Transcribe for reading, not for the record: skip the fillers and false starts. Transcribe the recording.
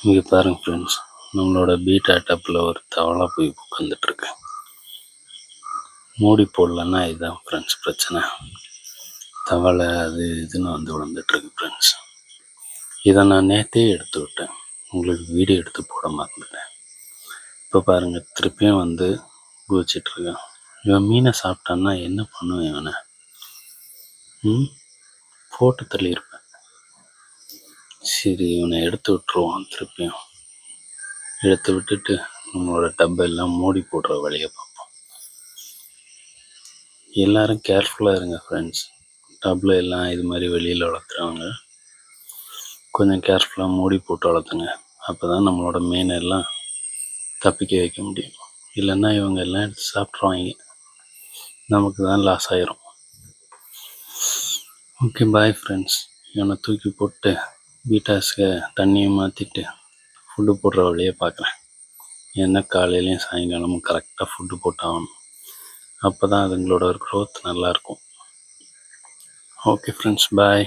இங்கே பாருங்கள் ஃப்ரெண்ட்ஸ், நம்மளோட பீட்டா டப்பில் ஒரு தவளை போய் உட்காந்துட்ருக்கு. மூடி போடலன்னா இதுதான் ஃப்ரெண்ட்ஸ் பிரச்சனை. தவளை அது இதுன்னு வந்து விழுந்துட்டுருக்கு ஃப்ரெண்ட்ஸ். இதை நான் நேற்றே எடுத்து விட்டேன், உங்களுக்கு வீடியோ எடுத்து போட மறந்துட்டேன். இப்போ பாருங்கள், திருப்பியும் வந்து குதிச்சிட்ருக்கான். இவன் மீனை சாப்பிட்டான்னா என்ன பண்ணுவேன் இவனை? போட்டு தள்ளியிருப்பேன். சரி, இவனை எடுத்து விட்டுருவான். திருப்பியும் எடுத்து விட்டுட்டு நம்மளோட டப்பெல்லாம் மூடி போடுற வழியை பார்ப்போம். எல்லோரும் கேர்ஃபுல்லாக இருங்க ஃப்ரெண்ட்ஸ். டப்பில் எல்லாம் இது மாதிரி வெளியில் வளர்த்துறவங்க கொஞ்சம் கேர்ஃபுல்லாக மூடி போட்டு வளர்த்துங்க. அப்போ தான் நம்மளோட மீனெல்லாம் தப்பிக்க வைக்க முடியும். இல்லைன்னா இவங்க எல்லாம் எடுத்து சாப்பிட்ருவாங்க, நமக்கு தான் லாஸ் ஆயிரும். Okay, bye friends. இவனை தூக்கி போட்டு பீட்டாஸுக்கு தண்ணியை மாற்றிட்டு ஃபுட்டு போடுற வழியை பார்க்குறேன். ஏன்னா காலையிலையும் சாயங்காலமும் கரெக்டாக ஃபுட்டு போட்டாகணும். அப்போ தான் அதுங்களோட க்ரோத் நல்லாயிருக்கும். ஓகே ஃப்ரெண்ட்ஸ், பாய்.